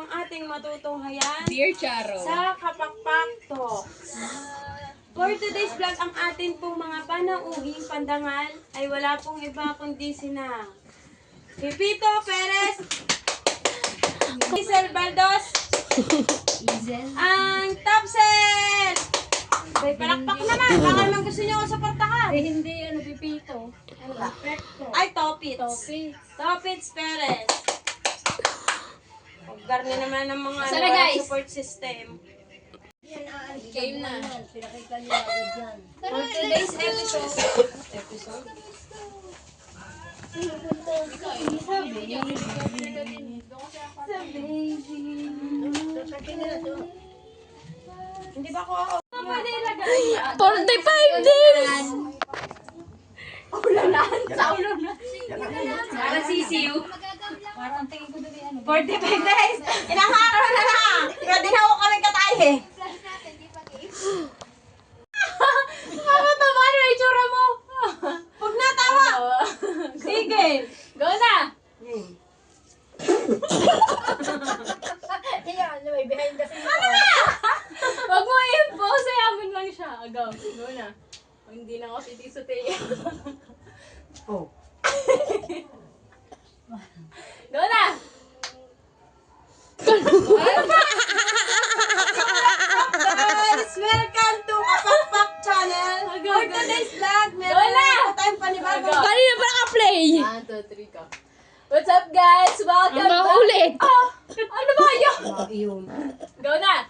ang ating matutunghayan Dear Charo. sa Kapakpak Talks. For today's vlog, ang atin pong mga panauhing pandangal ay wala pong iba kundi sina Pepito Perez, Lizel Baldos, ang top set! Bay, palakpak naman. Baka naman gusto niyo ako suportahan. Hindi, Pipito. Ay, Topits. Topits Perez. Paggarni naman ng mga Sana, guys. support system. Game na. For today's episode, hindi ba ako 45 days! para sisiw? 45 days! Ilang araw na lang! Pwede na ako kami kataye. Ano naman yung itsura mo? Huwag na, tawa! Sige! Go na! Wag mo i-pose, ayamin lang siya. Agaw, go na. Hindi na ako si Tiso Teya. Oh. Go na! Guys, welcome to Kapakpak Channel. For today's vlog, meron Wala! na tayong panibagong Kanina pa naka-play! 1, 2, 3, go. What's up, guys? Welcome back! ulit! Oh! Ano ba kayo? Go na!